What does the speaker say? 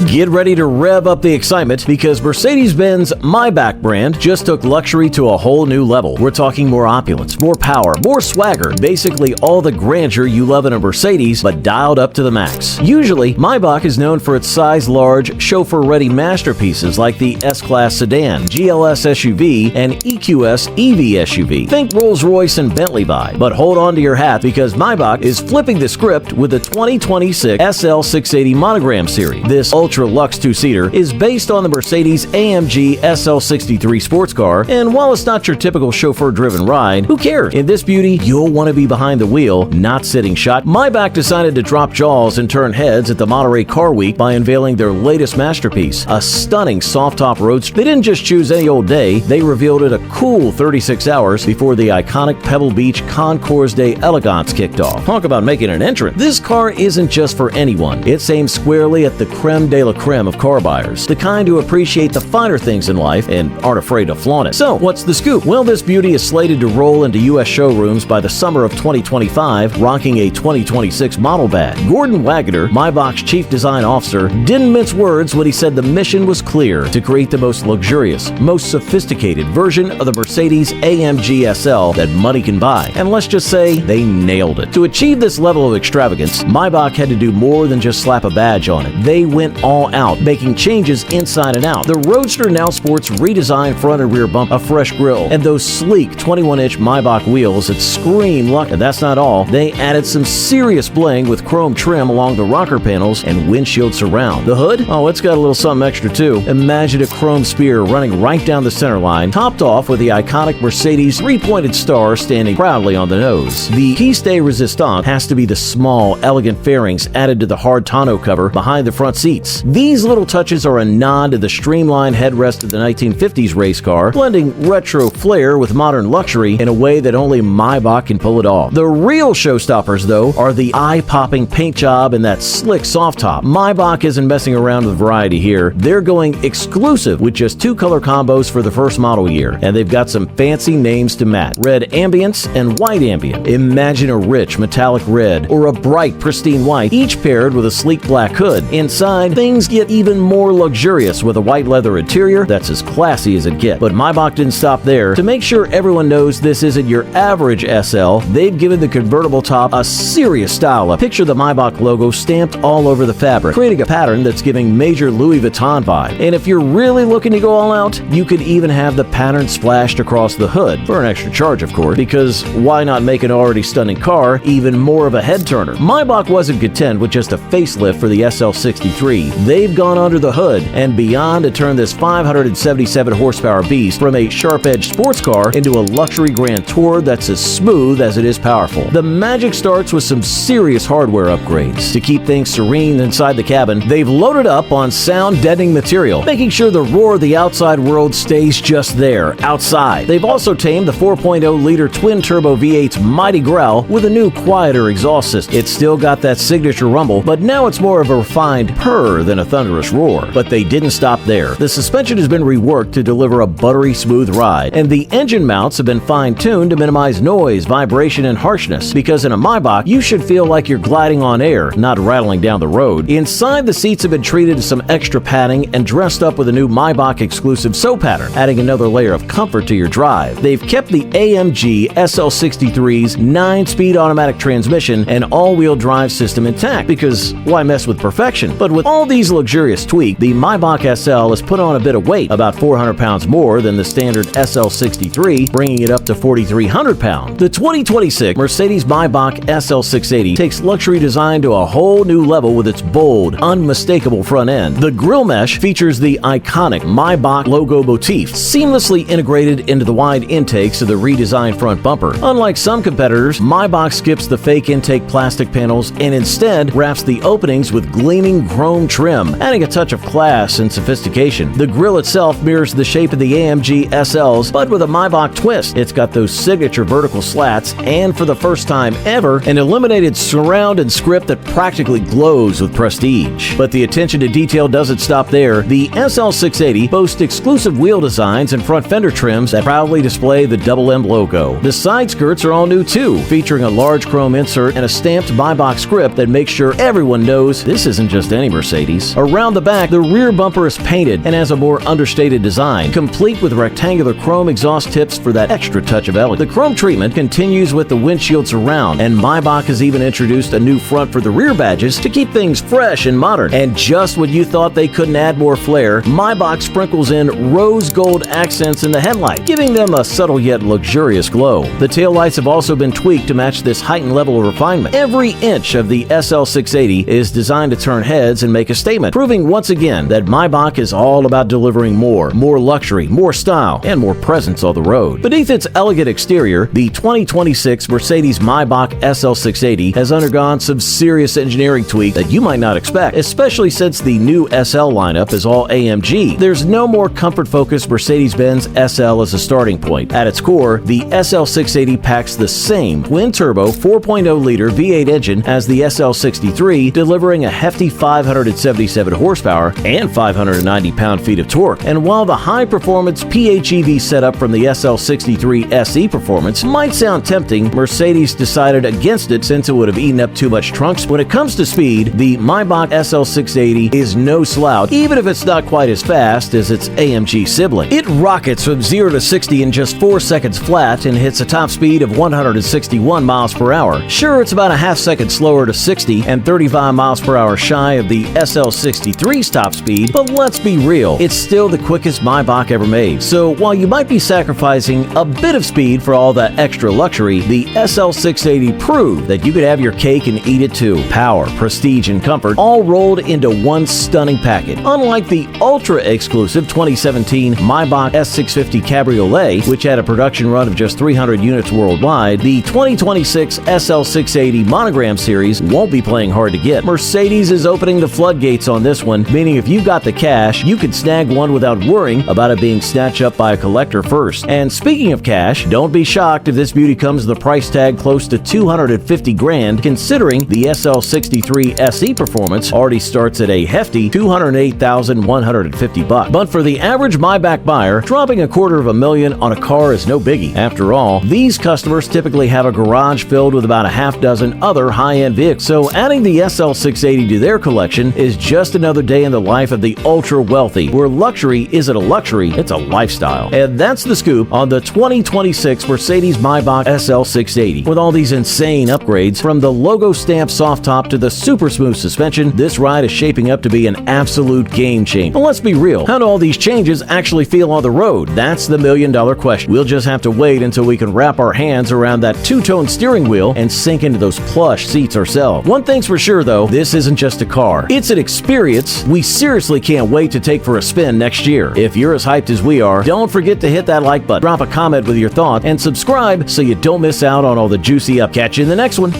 Get ready to rev up the excitement because Mercedes-Benz Maybach brand just took luxury to a whole new level. We're talking more opulence, more power, more swagger, basically all the grandeur you love in a Mercedes, but dialed up to the max. Usually, Maybach is known for its size-large, chauffeur-ready masterpieces like the S-Class sedan, GLS SUV, and EQS EV SUV. Think Rolls-Royce and Bentley vibe, but hold on to your hat because Maybach is flipping the script with the 2026 SL680 Monogram Series. This ultra-luxe two-seater is based on the Mercedes-AMG SL680 sports car, and while it's not your typical chauffeur-driven ride, who cares? In this beauty, you'll want to be behind the wheel, not sitting shot. Maybach decided to drop jaws and turn heads at the Monterey Car Week by unveiling their latest masterpiece, a stunning soft-top Roadster. They didn't just choose any old day, they revealed it a cool 36 hours before the iconic Pebble Beach Concours de Elegance kicked off. Talk about making an entrance. This car isn't just for anyone. It's aimed squarely at the creme de la creme of car buyers, the kind who appreciate the finer things in life and aren't afraid to flaunt it. So, what's the scoop? Well, this beauty is slated to roll into U.S. showrooms by the summer of 2025, rocking a 2026 model badge. Gordon Wagner, Maybach's chief design officer, didn't mince words when he said the mission was clear: to create the most luxurious, most sophisticated version of the Mercedes-AMG SL that money can buy. And let's just say they nailed it. To achieve this level of extravagance, Maybach had to do more than just slap a badge on it. They went all out, making changes inside and out. The Roadster now sports redesigned front and rear bumper, a fresh grille, and those sleek 21-inch Maybach wheels that scream luck. And that's not all. They added some serious bling with chrome trim along the rocker panels and windshield surround. The hood? Oh, it's got a little something extra too. Imagine a chrome spear running right down the center line, topped off with the iconic Mercedes three-pointed star standing proudly on the nose. The Keystay Resistance has to be the small, elegant fairings added to the hard tonneau cover behind the front seats. These little touches are a nod to the streamlined headrest of the 1950s race car, blending retro flair with modern luxury in a way that only Maybach can pull it off. The real showstoppers, though, are the eye-popping paint job and that slick soft top. Maybach isn't messing around with variety here. They're going exclusive with just two color combos for the first model year, and they've got some fancy names to match: red ambience and white ambient. Imagine a rich metallic red or a bright pristine white, each paired with a sleek black hood. Inside, things get even more luxurious with a white leather interior that's as classy as it gets. But Maybach didn't stop there. To make sure everyone knows this isn't your average SL, they've given the convertible top a serious style up. Picture the Maybach logo stamped all over the fabric, creating a pattern that's giving major Louis Vuitton vibe. And if you're really looking to go all out, you could even have the pattern splashed across the hood, for an extra charge of course, because why not make an already stunning car even more of a head-turner? Maybach wasn't content with just a facelift for the SL63. They've gone under the hood and beyond to turn this 577 horsepower beast from a sharp-edged sports car into a luxury Grand Tour that's as smooth as it is powerful. The magic starts with some serious hardware upgrades. To keep things serene inside the cabin, they've loaded up on sound-deadening material, making sure the roar of the outside world stays just there, outside. They've also tamed the 4.0-liter twin-turbo V8's mighty growl with a new, quieter exhaust system. It's still got that signature rumble, but now it's more of a refined purr than a thunderous roar. But they didn't stop there. The suspension has been reworked to deliver a buttery smooth ride, and the engine mounts have been fine-tuned to minimize noise, vibration, and harshness, because in a Maybach, you should feel like you're gliding on air, not rattling down the road. Inside, the seats have been treated to some extra padding and dressed up with a new Maybach-exclusive sew pattern, adding another layer of comfort to your drive. They've kept the AMG SL63's 9-speed automatic transmission and all-wheel drive system intact, because why mess with perfection? But with all these luxurious tweaks, the Maybach SL has put on a bit of weight, about 400 pounds more than the standard SL63, bringing it up to 4,300 pounds. The 2026 Mercedes-Maybach SL680 takes luxury design to a whole new level with its bold, unmistakable front end. The grille mesh features the iconic Maybach logo motif, seamlessly integrated into the wide intakes of the redesigned front bumper. Unlike some competitors, Maybach skips the fake intake plastic panels and instead wraps the openings with gleaming chrome trim, adding a touch of class and sophistication. The grille itself mirrors the shape of the AMG SLs, but with a Maybach twist. It's got those signature vertical slats, and for the first time ever, an illuminated surround and script that practically glows with prestige. But the attention to detail doesn't stop there. The SL680 boasts exclusive wheel designs and front fender trims that proudly display the double M logo. The side skirts are all new too, featuring a large chrome insert and a stamped Maybach script that makes sure everyone knows this isn't just any Mercedes. piece. Around the back, the rear bumper is painted and has a more understated design, complete with rectangular chrome exhaust tips for that extra touch of elegance. The chrome treatment continues with the windshield surround, and Maybach has even introduced a new front for the rear badges to keep things fresh and modern. And just when you thought they couldn't add more flair, Maybach sprinkles in rose gold accents in the headlight, giving them a subtle yet luxurious glow. The taillights have also been tweaked to match this heightened level of refinement. Every inch of the SL680 is designed to turn heads and make a statement, proving once again that Maybach is all about delivering more luxury, more style, and more presence on the road. Beneath its elegant exterior, the 2026 Mercedes-Maybach SL680 has undergone some serious engineering tweaks that you might not expect, especially since the new SL lineup is all AMG. There's no more comfort-focused Mercedes-Benz SL as a starting point. At its core, the SL680 packs the same twin-turbo 4.0-liter V8 engine as the SL63, delivering a hefty 577 horsepower and 590 pound-feet of torque. And while the high-performance PHEV setup from the SL63 SE Performance might sound tempting, Mercedes decided against it since it would have eaten up too much trunk space. When it comes to speed, the Maybach SL680 is no slouch, even if it's not quite as fast as its AMG sibling. It rockets from 0 to 60 in just 4 seconds flat and hits a top speed of 161 miles per hour. Sure, it's about a half second slower to 60 and 35 miles per hour shy of the SL63's top speed, but let's be real, it's still the quickest Maybach ever made. So while you might be sacrificing a bit of speed for all that extra luxury, the SL680 proved that you could have your cake and eat it too. Power, prestige, and comfort all rolled into one stunning package. Unlike the ultra-exclusive 2017 Maybach S650 Cabriolet, which had a production run of just 300 units worldwide, the 2026 SL680 Monogram Series won't be playing hard to get. Mercedes is opening the floodgates on this one, meaning if you've got the cash, you can snag one without worrying about it being snatched up by a collector first. And speaking of cash, don't be shocked if this beauty comes with a price tag close to 250 grand, considering the SL63 SE Performance already starts at a hefty $208,150. But for the average Maybach buyer, dropping $250,000 on a car is no biggie. After all, these customers typically have a garage filled with about a half dozen other high-end vehicles, so adding the SL680 to their collection is just another day in the life of the ultra-wealthy, where luxury isn't a luxury, it's a lifestyle. And that's the scoop on the 2026 Mercedes-Maybach SL680. With all these insane upgrades, from the logo stamp soft top to the super smooth suspension, this ride is shaping up to be an absolute game changer. But let's be real, how do all these changes actually feel on the road? That's the million-dollar question. We'll just have to wait until we can wrap our hands around that two-tone steering wheel and sink into those plush seats ourselves. One thing's for sure though, this isn't just a car. It's an experience we seriously can't wait to take for a spin next year. If you're as hyped as we are, don't forget to hit that like button, drop a comment with your thoughts, and subscribe so you don't miss out on all the juicy up. Catch you in the next one.